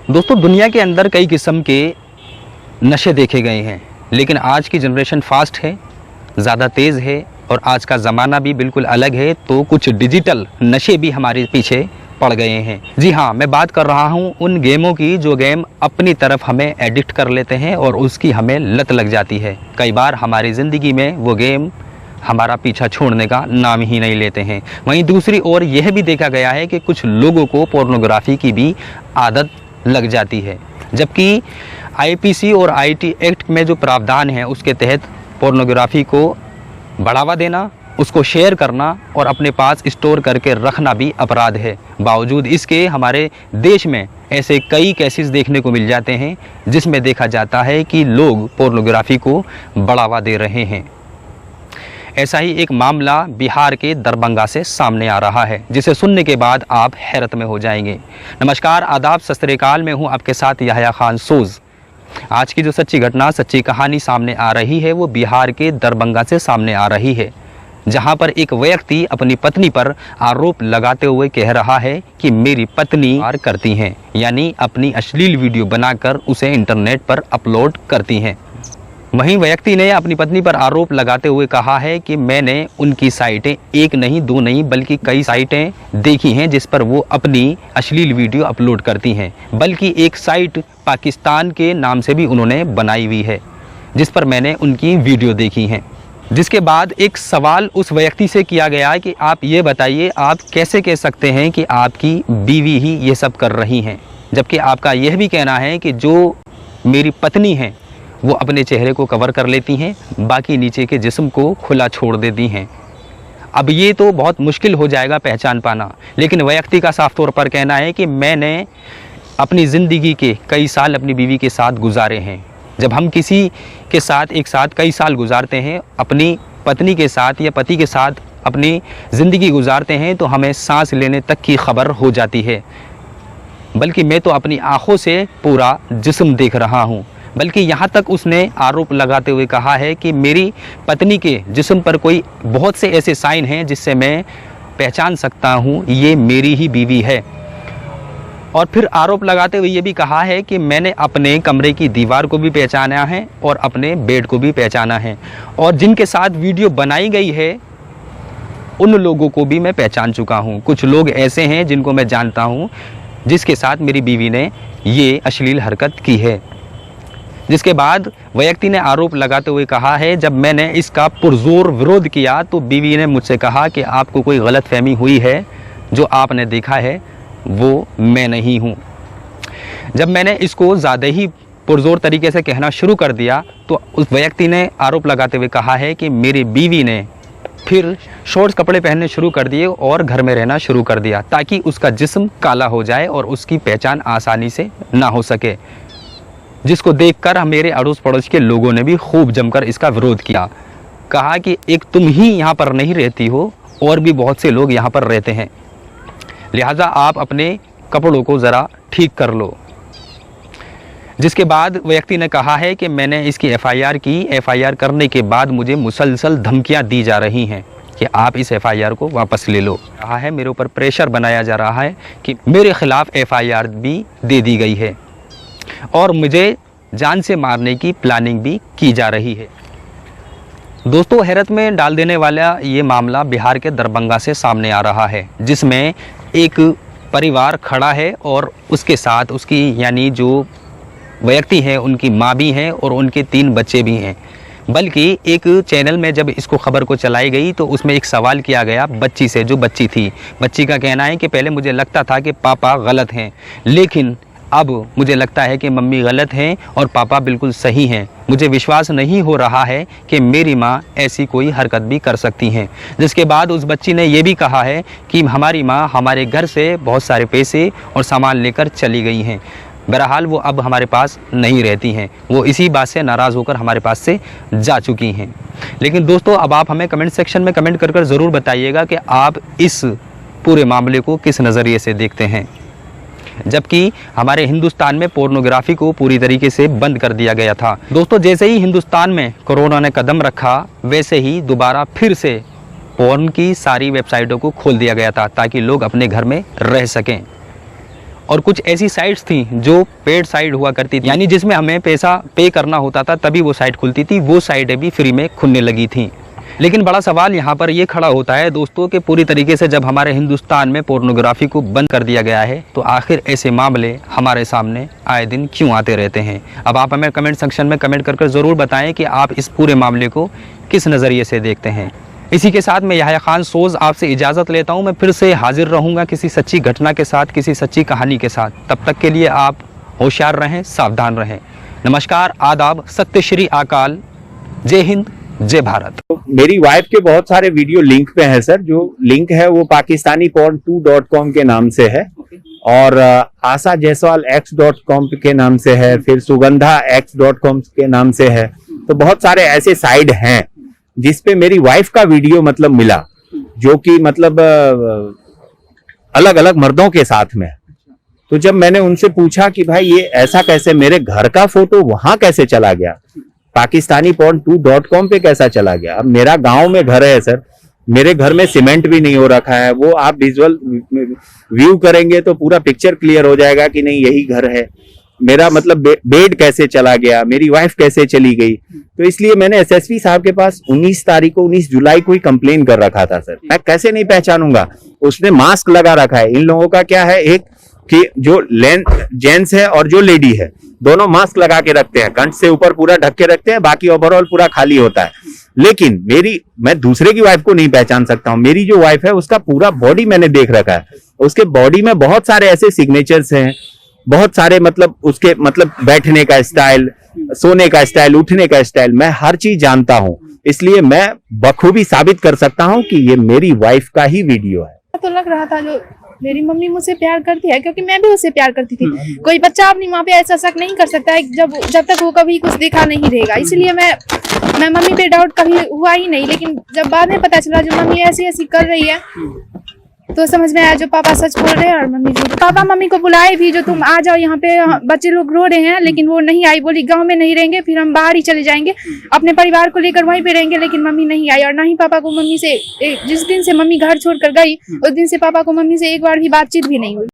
दोस्तों, दुनिया के अंदर कई किस्म के नशे देखे गए हैं, लेकिन आज की जनरेशन फास्ट है, ज़्यादा तेज़ है और आज का ज़माना भी बिल्कुल अलग है। तो कुछ डिजिटल नशे भी हमारे पीछे पड़ गए हैं। जी हाँ, मैं बात कर रहा हूँ उन गेमों की जो गेम अपनी तरफ हमें एडिक्ट कर लेते हैं और उसकी हमें लत लग जाती है। कई बार हमारी ज़िंदगी में वो गेम हमारा पीछा छोड़ने का नाम ही नहीं लेते हैं। वहीं दूसरी ओर यह भी देखा गया है कि कुछ लोगों को पोर्नोग्राफी की भी आदत लग जाती है, जबकि आईपीसी और आईटी एक्ट में जो प्रावधान है उसके तहत पोर्नोग्राफी को बढ़ावा देना, उसको शेयर करना और अपने पास स्टोर करके रखना भी अपराध है। बावजूद इसके हमारे देश में ऐसे कई केसेस देखने को मिल जाते हैं जिसमें देखा जाता है कि लोग पोर्नोग्राफी को बढ़ावा दे रहे हैं। ऐसा ही एक मामला बिहार के दरभंगा से सामने आ रहा है, जिसे सुनने के बाद आप हैरत में हो जाएंगे। नमस्कार, आदाब, सत श्री अकाल। मैं हूं आपके साथ याह्या खान सोज। आज की जो सच्ची घटना, सच्ची कहानी सामने आ रही है वो बिहार के दरभंगा से सामने आ रही है, जहां पर एक व्यक्ति अपनी पत्नी पर आरोप लगाते हुए कह रहा है कि मेरी पत्नी प्यार करती हैं, यानी अपनी अश्लील वीडियो बनाकर उसे इंटरनेट पर अपलोड करती हैं। वहीं व्यक्ति ने अपनी पत्नी पर आरोप लगाते हुए कहा है कि मैंने उनकी साइटें एक नहीं, दो नहीं, बल्कि कई साइटें देखी हैं जिस पर वो अपनी अश्लील वीडियो अपलोड करती हैं। बल्कि एक साइट पाकिस्तान के नाम से भी उन्होंने बनाई हुई है जिस पर मैंने उनकी वीडियो देखी हैं। जिसके बाद एक सवाल उस व्यक्ति से किया गया कि आप ये बताइए, आप कैसे कह सकते हैं कि आपकी बीवी ही ये सब कर रही हैं, जबकि आपका यह भी कहना है कि जो मेरी पत्नी हैं वो अपने चेहरे को कवर कर लेती हैं, बाकी नीचे के जिस्म को खुला छोड़ देती हैं। अब ये तो बहुत मुश्किल हो जाएगा पहचान पाना, लेकिन व्यक्ति का साफ तौर पर कहना है कि मैंने अपनी ज़िंदगी के कई साल अपनी बीवी के साथ गुजारे हैं। जब हम किसी के साथ एक साथ कई साल गुजारते हैं, अपनी पत्नी के साथ या पति के साथ अपनी ज़िंदगी गुजारते हैं, तो हमें सांस लेने तक की खबर हो जाती है। बल्कि मैं तो अपनी आँखों से पूरा जिस्म देख रहा हूँ। बल्कि यहाँ तक उसने आरोप लगाते हुए कहा है कि मेरी पत्नी के जिस्म पर कोई बहुत से ऐसे साइन हैं जिससे मैं पहचान सकता हूँ ये मेरी ही बीवी है। और फिर आरोप लगाते हुए ये भी कहा है कि मैंने अपने कमरे की दीवार को भी पहचाना है और अपने बेड को भी पहचाना है, और जिनके साथ वीडियो बनाई गई है उन लोगों को भी मैं पहचान चुका हूँ। कुछ लोग ऐसे हैं जिनको मैं जानता हूँ जिसके साथ मेरी बीवी ने ये अश्लील हरकत की है। जिसके बाद व्यक्ति ने आरोप लगाते हुए कहा है, जब मैंने इसका पुरजोर विरोध किया तो बीवी ने मुझसे कहा कि आपको कोई गलतफहमी हुई है, जो आपने देखा है वो मैं नहीं हूँ। जब मैंने इसको ज़्यादा ही पुरजोर तरीके से कहना शुरू कर दिया तो उस व्यक्ति ने आरोप लगाते हुए कहा है कि मेरी बीवी ने फिर शॉर्ट्स कपड़े पहनने शुरू कर दिए और घर में रहना शुरू कर दिया, ताकि उसका जिस्म काला हो जाए और उसकी पहचान आसानी से ना हो सके। जिसको देखकर मेरे अड़ोस पड़ोस के लोगों ने भी खूब जमकर इसका विरोध किया। कहा कि एक तुम ही यहाँ पर नहीं रहती हो, और भी बहुत से लोग यहाँ पर रहते हैं, लिहाजा आप अपने कपड़ों को ज़रा ठीक कर लो। जिसके बाद व्यक्ति ने कहा है कि मैंने इसकी एफआईआर की, एफआईआर करने के बाद मुझे मुसलसल धमकियाँ दी जा रही हैं कि आप इस एफआईआर को वापस ले लो। कहा है मेरे ऊपर प्रेशर बनाया जा रहा है कि मेरे खिलाफ़ एफआईआर भी दे दी गई है और मुझे जान से मारने की प्लानिंग भी की जा रही है। दोस्तों, हैरत में डाल देने वाला ये मामला बिहार के दरभंगा से सामने आ रहा है, जिसमें एक परिवार खड़ा है और उसके साथ उसकी यानी जो व्यक्ति हैं उनकी माँ भी हैं और उनके 3 बच्चे भी हैं। बल्कि एक चैनल में जब इसको खबर को चलाई गई तो उसमें एक सवाल किया गया बच्ची से, जो बच्ची थी। बच्ची का कहना है कि पहले मुझे लगता था कि पापा गलत हैं, लेकिन अब मुझे लगता है कि मम्मी गलत हैं और पापा बिल्कुल सही हैं। मुझे विश्वास नहीं हो रहा है कि मेरी माँ ऐसी कोई हरकत भी कर सकती हैं। जिसके बाद उस बच्ची ने ये भी कहा है कि हमारी माँ हमारे घर से बहुत सारे पैसे और सामान लेकर चली गई हैं। बहरहाल वो अब हमारे पास नहीं रहती हैं, वो इसी बात से नाराज़ होकर हमारे पास से जा चुकी हैं। लेकिन दोस्तों, अब आप हमें कमेंट सेक्शन में कमेंट कर ज़रूर बताइएगा कि आप इस पूरे मामले को किस नज़रिए से देखते हैं। जबकि हमारे हिंदुस्तान में पोर्नोग्राफी को पूरी तरीके से बंद कर दिया गया था। दोस्तों, जैसे ही हिंदुस्तान में कोरोना ने कदम रखा, वैसे ही दोबारा फिर से पोर्न की सारी वेबसाइटों को खोल दिया गया था ताकि लोग अपने घर में रह सकें। और कुछ ऐसी साइट्स थी जो पेड साइट हुआ करती थी, यानी जिसमें हमें पैसा पे करना होता था तभी वो साइट खुलती थी। वो साइटें भी फ्री में खुलने लगी थी। लेकिन बड़ा सवाल यहाँ पर ये खड़ा होता है दोस्तों कि पूरी तरीके से जब हमारे हिंदुस्तान में पोर्नोग्राफी को बंद कर दिया गया है तो आखिर ऐसे मामले हमारे सामने आए दिन क्यों आते रहते हैं। अब आप हमें कमेंट सेक्शन में कमेंट करके ज़रूर बताएं कि आप इस पूरे मामले को किस नज़रिए से देखते हैं। इसी के साथ मैं याह्या खान सोज़ आपसे इजाज़त लेता हूँ। मैं फिर से हाजिर रहूँगा किसी सच्ची घटना के साथ, किसी सच्ची कहानी के साथ। तब तक के लिए आप होशियार रहें, सावधान रहें। नमस्कार, आदाब, सत्य श्री अकाल, जय हिंद, जय भारत। मेरी वाइफ के बहुत सारे वीडियो लिंक पे हैं सर। जो लिंक है वो पाकिस्तानी porn2.com के नाम से है और आशा जायसवाल x.com के नाम से है, फिर सुगंधा x.com के नाम से है। तो बहुत सारे ऐसे साइट हैं जिसपे मेरी वाइफ का वीडियो मतलब मिला, जो कि मतलब अलग अलग मर्दों के साथ में। तो जब मैंने उनसे पूछा कि भाई ये ऐसा कैसे, मेरे घर का फोटो वहां कैसे चला गया, पाकिस्तानी porn2.com पे कैसा चला गया। अब मेरा गांव में घर है सर, मेरे घर में सीमेंट भी नहीं हो रखा है। वो आप विजुअल व्यू करेंगे तो पूरा पिक्चर क्लियर हो जाएगा कि नहीं यही घर है। मेरा मतलब बेड कैसे चला गया, मेरी वाइफ कैसे चली गई। तो इसलिए मैंने एसएसपी साहब के पास 19 जुलाई को ही कंप्लेन कर रखा था सर। मैं कैसे नहीं पहचानूंगा, उसने मास्क लगा रखा है। इन लोगों का क्या है, एक कि जो जेंट्स है और जो लेडी है दोनों मास्क लगा के रखते हैं, कंठ से ऊपर पूरा ढक के रखते हैं, बाकी ओवरऑल पूरा खाली होता है। लेकिन मैं दूसरे की वाइफ को नहीं पहचान सकता हूँ। मेरी जो वाइफ है उसका पूरा बॉडी मैंने देख रखा है। उसके बॉडी में बहुत सारे ऐसे सिग्नेचर्स हैं, बहुत सारे मतलब उसके मतलब बैठने का स्टाइल, सोने का स्टाइल, उठने का स्टाइल, मैं हर चीज जानता हूँ। इसलिए मैं बखूबी साबित कर सकता हूँ कि ये मेरी वाइफ का ही वीडियो है। तो लग रहा था जो मेरी मम्मी मुझसे प्यार करती है, क्योंकि मैं भी उससे प्यार करती थी। कोई बच्चा अपनी माँ पे ऐसा शक नहीं कर सकता है जब तक वो कभी कुछ दिखा नहीं रहेगा। इसलिए मैं मम्मी पे डाउट कभी हुआ ही नहीं। लेकिन जब बाद में पता चला जो मम्मी ऐसी ऐसी कर रही है तो समझ में आया जो पापा सच बोल रहे हैं और मम्मी झूठ। पापा मम्मी को बुलाए भी, जो तुम आ जाओ यहाँ पे, बच्चे लोग रो रहे हैं, लेकिन वो नहीं आई। बोली गांव में नहीं रहेंगे, फिर हम बाहर ही चले जाएंगे, अपने परिवार को लेकर वहीं पे रहेंगे। लेकिन मम्मी नहीं आई और ना ही पापा को मम्मी से, जिस दिन से मम्मी घर छोड़कर गई उस दिन से पापा को मम्मी से एक बार भी बातचीत भी नहीं हुई।